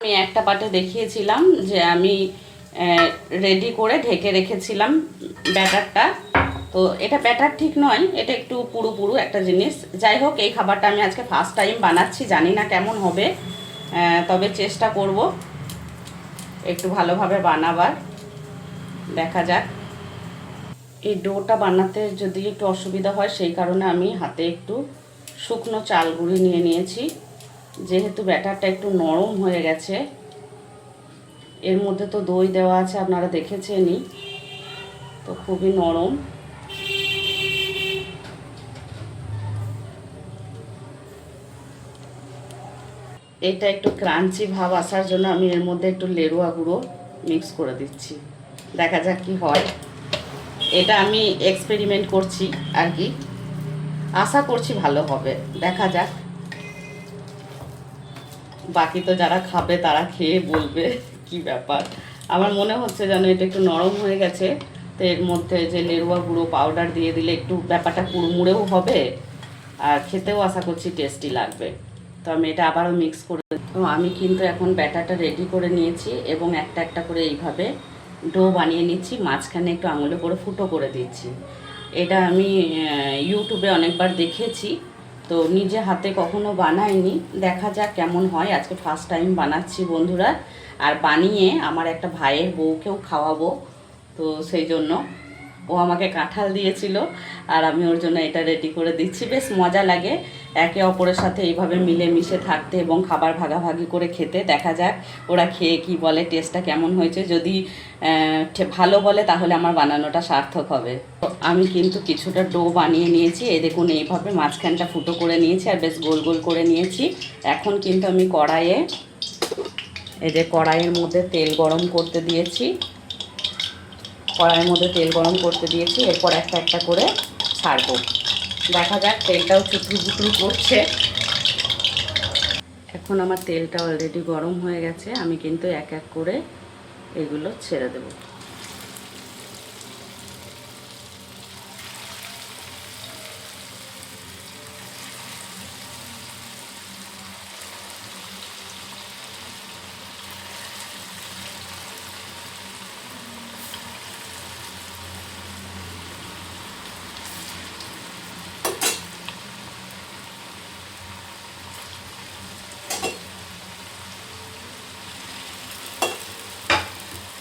আমি একটা পাটে দেখিয়েছিলাম যে আমি রেডি করে ঢেকে রেখেছিলাম ব্যাটারটা। তো এটা ব্যাটার ঠিক নয়, এটা একটু পুরু পুরু একটা জিনিস। যাই হোক, এই খাবারটা আমি আজকে ফার্স্ট টাইম বানাচ্ছি, জানি না কেমন হবে, তবে চেষ্টা করব একটু ভালোভাবে বানাবার। দেখা যাক। এই ডোটা বানাতে যদি একটু অসুবিধা হয় সেই কারণে আমি হাতে একটু শুকনো চাল গুঁড়ি নিয়ে নিয়েছি। যেহেতু ব্যাটারটা একটু নরম হয়ে গেছে, এর মধ্যে তো দই দেওয়া আছে, আপনারা দেখেছেনই, তো খুবই নরম। এটা একটু ক্রাঞ্চি ভাব আসার জন্য আমি এর মধ্যে একটু লেরুয়া গুঁড়ো মিক্স করে দিচ্ছি। দেখা যাক কি হয়। এটা আমি এক্সপেরিমেন্ট করছি আর কি, আশা করছি ভালো হবে। দেখা যাক, বাকি তো যারা খাবে তারা খেয়ে বলবে কি ব্যাপার। আমার মনে হচ্ছে যেন এটা একটু নরম হয়ে গেছে, তো এর মধ্যে যে লেরুয়া গুঁড়ো পাউডার দিয়ে দিলে একটু ব্যাপারটা কুড়মুড়েও হবে, আর খেতেও আশা করছি টেস্টি লাগবে। তো আমি এটা আবারও মিক্স করে, তো আমি কিন্তু এখন ব্যাটারটা রেডি করে নিয়েছি এবং একটা একটা করে এইভাবে ডো বানিয়ে নিচ্ছি, মাঝখানে একটু আঙুলে করে ফুটো করে দিচ্ছি। এটা আমি ইউটিউবে অনেকবার দেখেছি, তো নিজে হাতে কখনো বানাইনি। দেখা যাক কেমন হয়, আজকে ফার্স্ট টাইম বানাচ্ছি বন্ধুরা। আর বানিয়ে আমার একটা ভাইয়ের বউকেও খাওয়াবো, তো সেই জন্য ও আমাকে কাঁঠাল দিয়েছিল আর আমি ওর জন্য এটা রেডি করে দিচ্ছি। বেশ মজা লাগে একে অপরের সাথে এইভাবে মিলেমিশে থাকতে এবং খাবার ভাগাভাগি করে খেতে। দেখা যাক ওরা খেয়ে কি বলে, টেস্টটা কেমন হয়েছে। যদি ভালো বলে তাহলে আমার বানানোটা সার্থক হবে। তো আমি কিন্তু কিছুটা ডো বানিয়ে নিয়েছি, এই দেখুন এইভাবে মাঝখানটা ফুটো করে নিয়েছি আর বেশ গোল গোল করে নিয়েছি। এখন কিন্তু আমি কড়াইয়ে, এই যে কড়াইয়ের মধ্যে তেল গরম করতে দিয়েছি, কড়াইয়ের মধ্যে তেল গরম করতে দিয়েছি। এরপর একটা একটা করে ছাড়বো। দেখা যাক, তেলটাও চুটরু চুটরু করছে। এখন আমার তেলটা অলরেডি গরম হয়ে গেছে, আমি কিন্তু এক এক করে এগুলো ছেড়ে দেবো।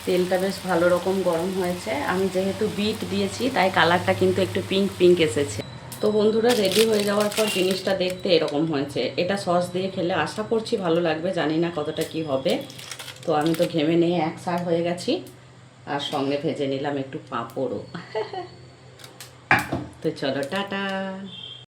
তেলটা বেশ ভালো রকম গরম হয়েছে। আমি যেহেতু বিট দিয়েছি তাই কালারটা কিন্তু একটু পিঙ্ক পিঙ্ক এসেছে। তো বন্ধুরা, রেডি হয়ে যাওয়ার পর জিনিসটা দেখতে এরকম হয়েছে। এটা সস দিয়ে খেলে আশা করছি ভালো লাগবে, জানি না কতটা কি হবে। তো আমি তো ঘেমে নিয়ে একসার হয়ে গেছি, আর সঙ্গে ভেজে নিলাম একটু পাঁপড়ও। তো চলো, টাটা।